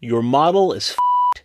Your model is f***ed.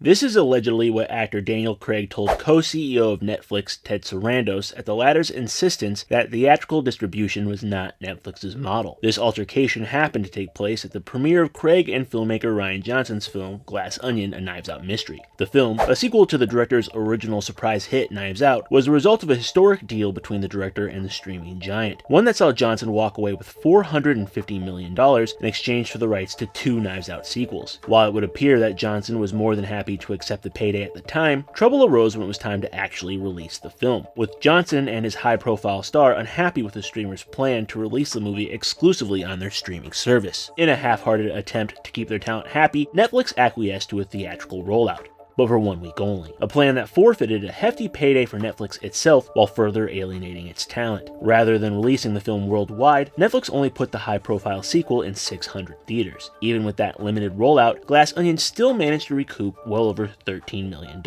This is allegedly what actor Daniel Craig told co-CEO of Netflix Ted Sarandos at the latter's insistence that theatrical distribution was not Netflix's model. This altercation happened to take place at the premiere of Craig and filmmaker Rian Johnson's film Glass Onion: A Knives Out Mystery. The film, a sequel to the director's original surprise hit Knives Out, was the result of a historic deal between the director and the streaming giant, one that saw Johnson walk away with $450 million in exchange for the rights to 2 Knives Out sequels. While it would appear that Johnson was more than happy to accept the payday at the time, trouble arose when it was time to actually release the film, with Johnson and his high-profile star unhappy with the streamer's plan to release the movie exclusively on their streaming service. In a half-hearted attempt to keep their talent happy, Netflix acquiesced to a theatrical rollout, but for 1 week only, a plan that forfeited a hefty payday for Netflix itself while further alienating its talent. Rather than releasing the film worldwide, Netflix only put the high-profile sequel in 600 theaters. Even with that limited rollout, Glass Onion still managed to recoup well over $13 million,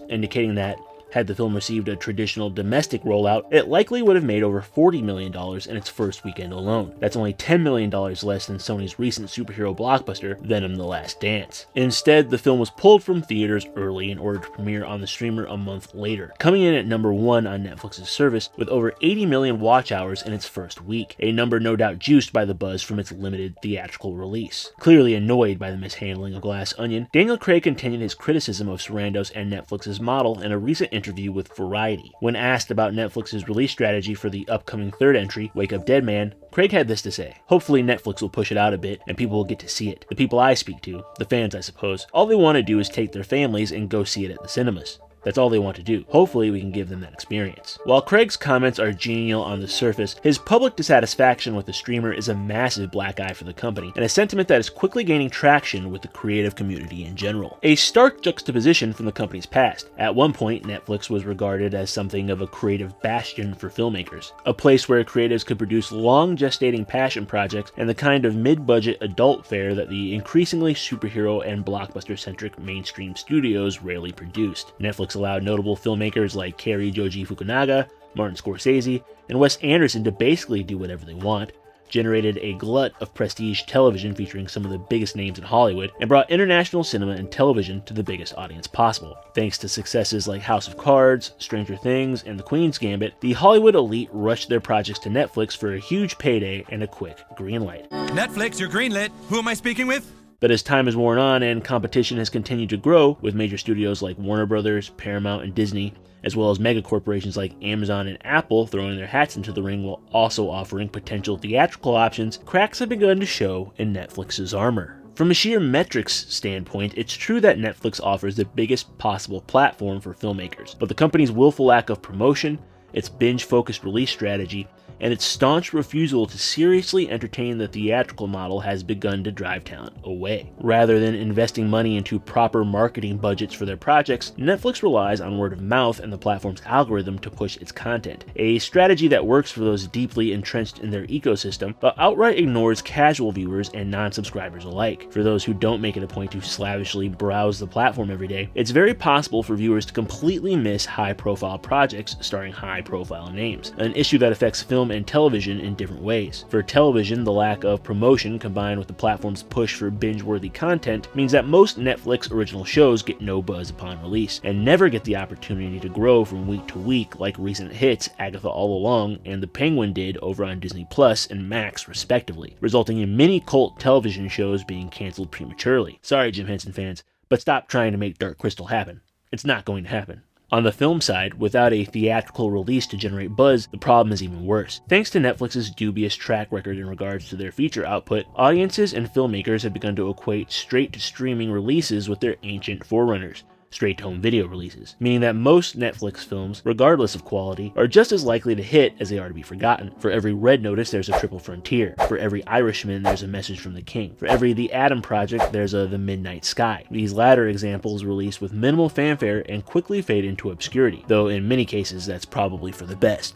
indicating that had the film received a traditional domestic rollout, it likely would have made over $40 million in its first weekend alone. That's only $10 million less than Sony's recent superhero blockbuster, Venom: The Last Dance. Instead, the film was pulled from theaters early in order to premiere on the streamer a month later, coming in at number 1 on Netflix's service with over 80 million watch hours in its first week, a number no doubt juiced by the buzz from its limited theatrical release. Clearly annoyed by the mishandling of Glass Onion, Daniel Craig continued his criticism of Sarandos and Netflix's model in a recent interview with Variety. When asked about Netflix's release strategy for the upcoming third entry, Wake Up Dead Man, Craig had this to say: "Hopefully Netflix will push it out a bit and people will get to see it. The people I speak to, the fans I suppose, all they want to do is take their families and go see it at the cinemas. That's all they want to do. Hopefully we can give them that experience." While Craig's comments are genial on the surface, his public dissatisfaction with the streamer is a massive black eye for the company, and a sentiment that is quickly gaining traction with the creative community in general. A stark juxtaposition from the company's past. At one point, Netflix was regarded as something of a creative bastion for filmmakers, a place where creatives could produce long gestating passion projects and the kind of mid-budget adult fare that the increasingly superhero and blockbuster-centric mainstream studios rarely produced. Netflix allowed notable filmmakers like Cary Joji Fukunaga, Martin Scorsese, and Wes Anderson to basically do whatever they want, generated a glut of prestige television featuring some of the biggest names in Hollywood, and brought international cinema and television to the biggest audience possible. Thanks to successes like House of Cards, Stranger Things, and The Queen's Gambit, the Hollywood elite rushed their projects to Netflix for a huge payday and a quick greenlight. Netflix, you're greenlit. Who am I speaking with? But as time has worn on and competition has continued to grow, with major studios like Warner Brothers, Paramount, and Disney, as well as mega corporations like Amazon and Apple throwing their hats into the ring while also offering potential theatrical options, cracks have begun to show in Netflix's armor. From a sheer metrics standpoint, it's true that Netflix offers the biggest possible platform for filmmakers, but the company's willful lack of promotion, its binge-focused release strategy, and its staunch refusal to seriously entertain the theatrical model has begun to drive talent away. Rather than investing money into proper marketing budgets for their projects, Netflix relies on word of mouth and the platform's algorithm to push its content, a strategy that works for those deeply entrenched in their ecosystem, but outright ignores casual viewers and non-subscribers alike. For those who don't make it a point to slavishly browse the platform every day, it's very possible for viewers to completely miss high-profile projects starring high-profile names, an issue that affects film and television in different ways. For television, the lack of promotion combined with the platform's push for binge-worthy content means that most Netflix original shows get no buzz upon release, and never get the opportunity to grow from week to week like recent hits Agatha All Along and The Penguin did over on Disney Plus and Max respectively, resulting in many cult television shows being canceled prematurely. Sorry Jim Henson fans, but stop trying to make Dark Crystal happen. It's not going to happen. On the film side, without a theatrical release to generate buzz, the problem is even worse. Thanks to Netflix's dubious track record in regards to their feature output, audiences and filmmakers have begun to equate straight-to-streaming releases with their ancient forerunners, straight-to-home video releases, meaning that most Netflix films, regardless of quality, are just as likely to hit as they are to be forgotten. For every Red Notice, there's a Triple Frontier. For every Irishman, there's a Message from the King. For every The Atom Project, there's a The Midnight Sky. These latter examples release with minimal fanfare and quickly fade into obscurity, though in many cases that's probably for the best.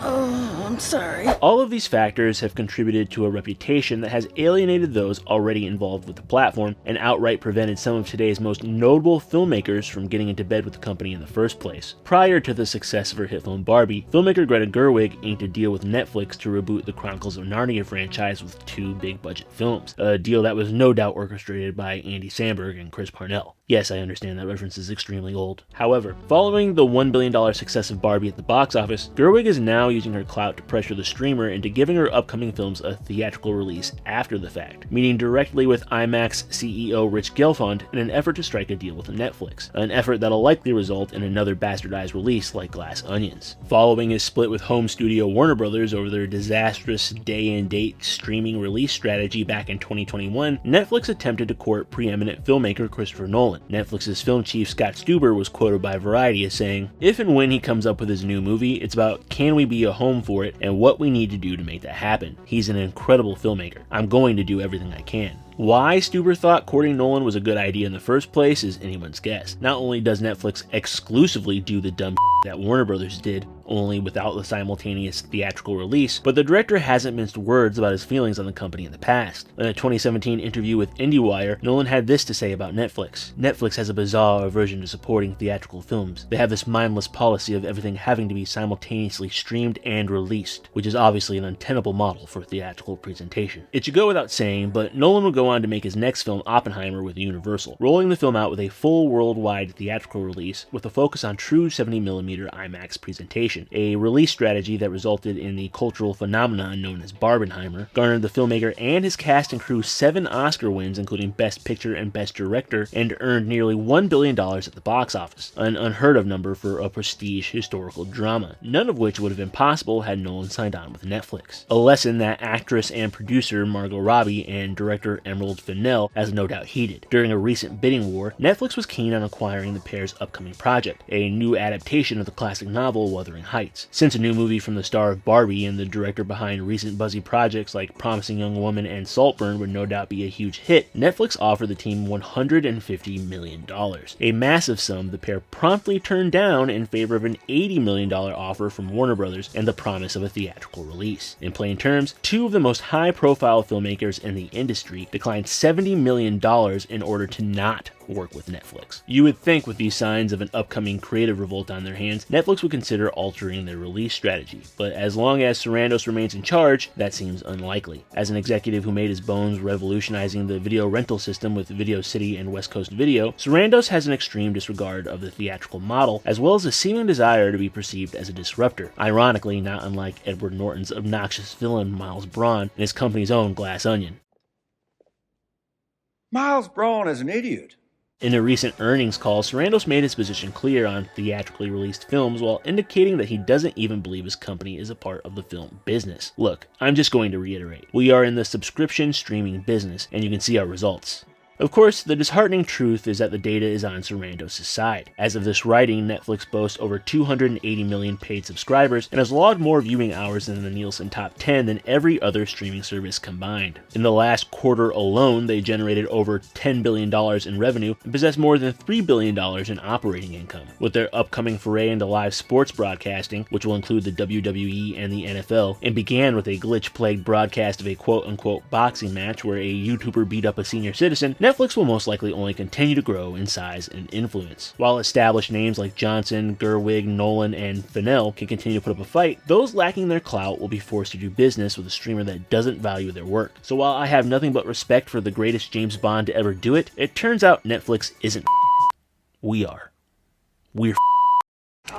Oh. Oh, I'm sorry. All of these factors have contributed to a reputation that has alienated those already involved with the platform and outright prevented some of today's most notable filmmakers from getting into bed with the company in the first place. Prior to the success of her hit film Barbie, filmmaker Greta Gerwig inked a deal with Netflix to reboot the Chronicles of Narnia franchise with 2 big-budget films, a deal that was no doubt orchestrated by Andy Samberg and Chris Parnell. Yes, I understand that reference is extremely old. However, following the $1 billion success of Barbie at the box office, Gerwig is now using her clout to pressure the streamer into giving her upcoming films a theatrical release after the fact, meeting directly with IMAX CEO Rich Gelfond in an effort to strike a deal with Netflix, an effort that'll likely result in another bastardized release like Glass Onions. Following his split with home studio Warner Brothers over their disastrous day-and-date streaming release strategy back in 2021, Netflix attempted to court preeminent filmmaker Christopher Nolan. Netflix's film chief Scott Stuber was quoted by Variety as saying, "If and when he comes up with his new movie, it's about can we be a home for it and what we need to do to make that happen. He's an incredible filmmaker. I'm going to do everything I can." Why Stuber thought courting Nolan was a good idea in the first place is anyone's guess. Not only does Netflix exclusively do the dumb that Warner Brothers did, only without the simultaneous theatrical release, but the director hasn't minced words about his feelings on the company in the past. In a 2017 interview with IndieWire, Nolan had this to say about Netflix. "Netflix has a bizarre aversion to supporting theatrical films. They have this mindless policy of everything having to be simultaneously streamed and released, which is obviously an untenable model for theatrical presentation." It should go without saying, but Nolan will go on to make his next film Oppenheimer with Universal, rolling the film out with a full worldwide theatrical release with a focus on true 70mm IMAX presentation, a release strategy that resulted in the cultural phenomenon known as Barbenheimer, garnered the filmmaker and his cast and crew 7 Oscar wins including Best Picture and Best Director, and earned nearly $1 billion at the box office, an unheard of number for a prestige historical drama, none of which would have been possible had Nolan signed on with Netflix. A lesson that actress and producer Margot Robbie and director Emerald Fennell has no doubt heeded. During a recent bidding war, Netflix was keen on acquiring the pair's upcoming project, a new adaptation of the classic novel Wuthering Heights. Since a new movie from the star of Barbie and the director behind recent buzzy projects like Promising Young Woman and Saltburn would no doubt be a huge hit, Netflix offered the team $150 million, a massive sum the pair promptly turned down in favor of an $80 million offer from Warner Brothers and the promise of a theatrical release. In plain terms, 2 of the most high-profile filmmakers in the industry declined $70 million in order to not work with Netflix. You would think with these signs of an upcoming creative revolt on their hands, Netflix would consider altering their release strategy, but as long as Sarandos remains in charge, that seems unlikely. As an executive who made his bones revolutionizing the video rental system with Video City and West Coast Video, Sarandos has an extreme disregard of the theatrical model, as well as a seeming desire to be perceived as a disruptor, ironically not unlike Edward Norton's obnoxious villain Miles Braun in his company's own Glass Onion. Miles Braun is an idiot. In a recent earnings call, Sarandos made his position clear on theatrically released films while indicating that he doesn't even believe his company is a part of the film business. Look, I'm just going to reiterate. We are in the subscription streaming business, and you can see our results. Of course, the disheartening truth is that the data is on Sarandos' side. As of this writing, Netflix boasts over 280 million paid subscribers and has logged more viewing hours in the Nielsen Top 10 than every other streaming service combined. In the last quarter alone, they generated over $10 billion in revenue and possess more than $3 billion in operating income. With their upcoming foray into live sports broadcasting, which will include the WWE and the NFL, and began with a glitch-plagued broadcast of a quote-unquote boxing match where a YouTuber beat up a senior citizen, Netflix will most likely only continue to grow in size and influence. While established names like Johnson, Gerwig, Nolan, and Fennell can continue to put up a fight, those lacking their clout will be forced to do business with a streamer that doesn't value their work. So while I have nothing but respect for the greatest James Bond to ever do it, it turns out Netflix isn't. We are. We're.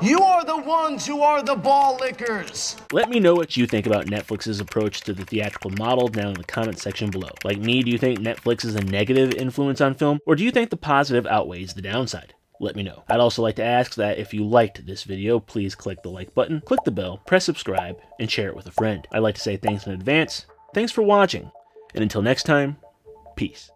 You are the ones who are the ball lickers! Let me know what you think about Netflix's approach to the theatrical model down in the comment section below. Like me, do you think Netflix is a negative influence on film, or do you think the positive outweighs the downside? Let me know. I'd also like to ask that if you liked this video, please click the like button, click the bell, press subscribe, and share it with a friend. I'd like to say thanks in advance. Thanks for watching, and until next time, peace.